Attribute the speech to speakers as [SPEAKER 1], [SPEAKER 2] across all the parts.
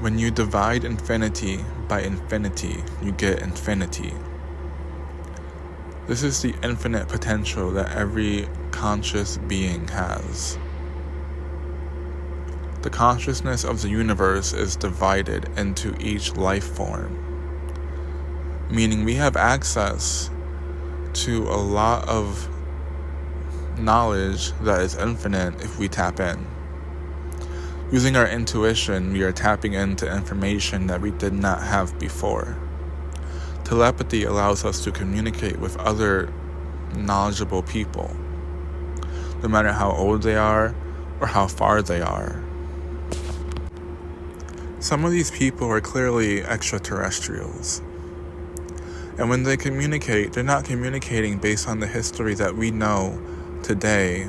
[SPEAKER 1] When you divide infinity by infinity, you get infinity. This is the infinite potential that every conscious being has. The consciousness of the universe is divided into each life form, meaning we have access to a lot of knowledge that is infinite if we tap in. Using our intuition, we are tapping into information that we did not have before. Telepathy allows us to communicate with other knowledgeable people, no matter how old they are or how far they are. Some of these people are clearly extraterrestrials. And when they communicate, they're not communicating based on the history that we know today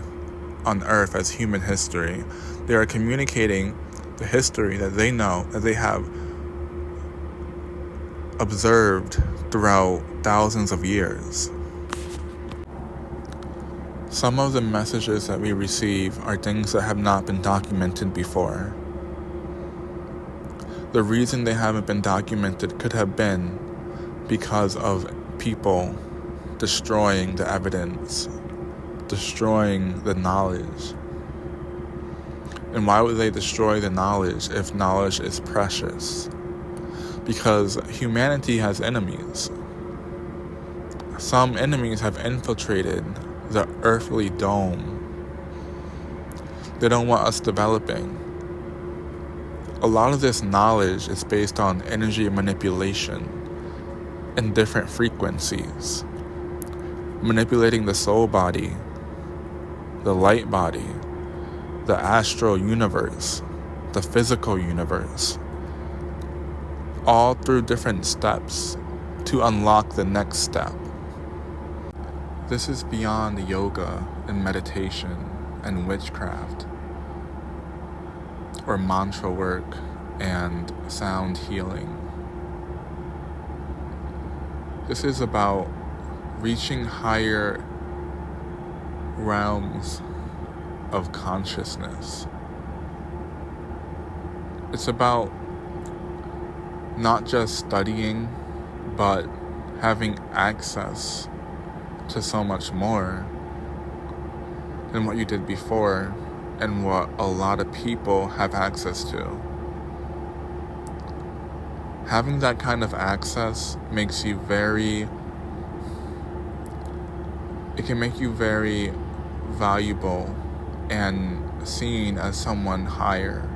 [SPEAKER 1] on Earth as human history. They are communicating the history that they know, that they have observed throughout thousands of years. Some of the messages that we receive are things that have not been documented before. The reason they haven't been documented could have been because of people destroying the evidence, destroying the knowledge. And why would they destroy the knowledge if knowledge is precious? Because humanity has enemies. Some enemies have infiltrated the earthly dome. They don't want us developing. A lot of this knowledge is based on energy manipulation in different frequencies. Manipulating the soul body, the light body, the astral universe, the physical universe, all through different steps to unlock the next step. This is beyond yoga and meditation and witchcraft, or mantra work and sound healing. This is about reaching higher realms of consciousness. It's about not just studying, but having access to so much more than what you did before and what a lot of people have access to. Having that kind of access makes you it can make you very valuable and seen as someone higher.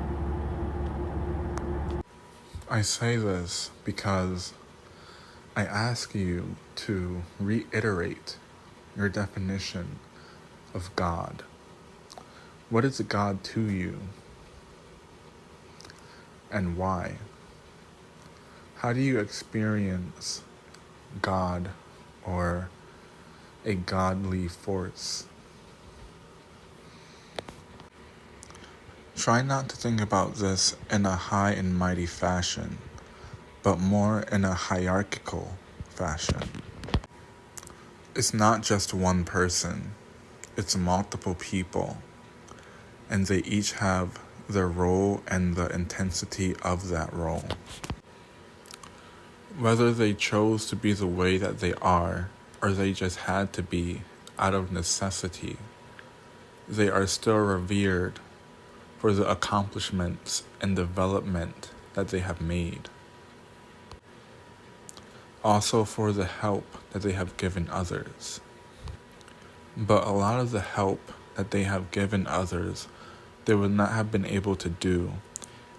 [SPEAKER 1] I say this because I ask you to reiterate your definition of God. What is God to you? And why? How do you experience God or a godly force? Try not to think about this in a high and mighty fashion, but more in a hierarchical fashion. It's not just one person, it's multiple people, and they each have their role and the intensity of that role. Whether they chose to be the way that they are, or they just had to be out of necessity, they are still revered for the accomplishments and development that they have made. Also for the help that they have given others. But a lot of the help that they have given others, they would not have been able to do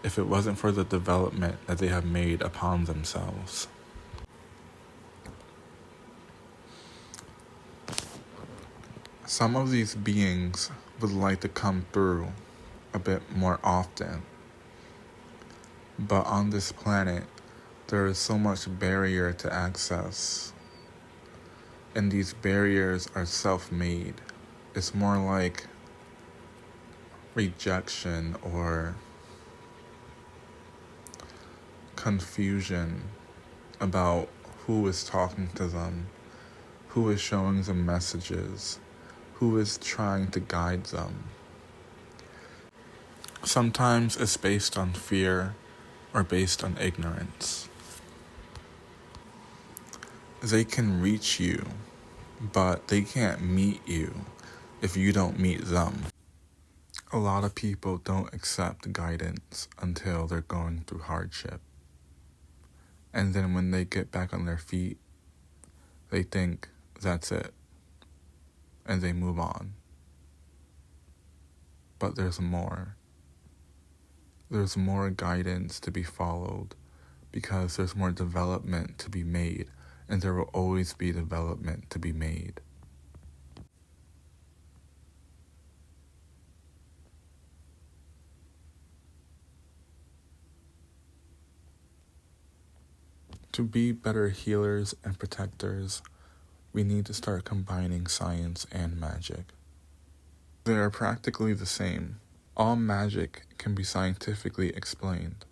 [SPEAKER 1] if it wasn't for the development that they have made upon themselves. Some of these beings would like to come through a bit more often, but on this planet, there is so much barrier to access, and these barriers are self-made. It's more like rejection or confusion about who is talking to them, who is showing them messages, who is trying to guide them. Sometimes it's based on fear, or based on ignorance. They can reach you, but they can't meet you if you don't meet them. A lot of people don't accept guidance until they're going through hardship. And then when they get back on their feet, they think that's it. And they move on. But there's more. There's more guidance to be followed because there's more development to be made, and there will always be development to be made. To be better healers and protectors, we need to start combining science and magic. They are practically the same. All magic can be scientifically explained.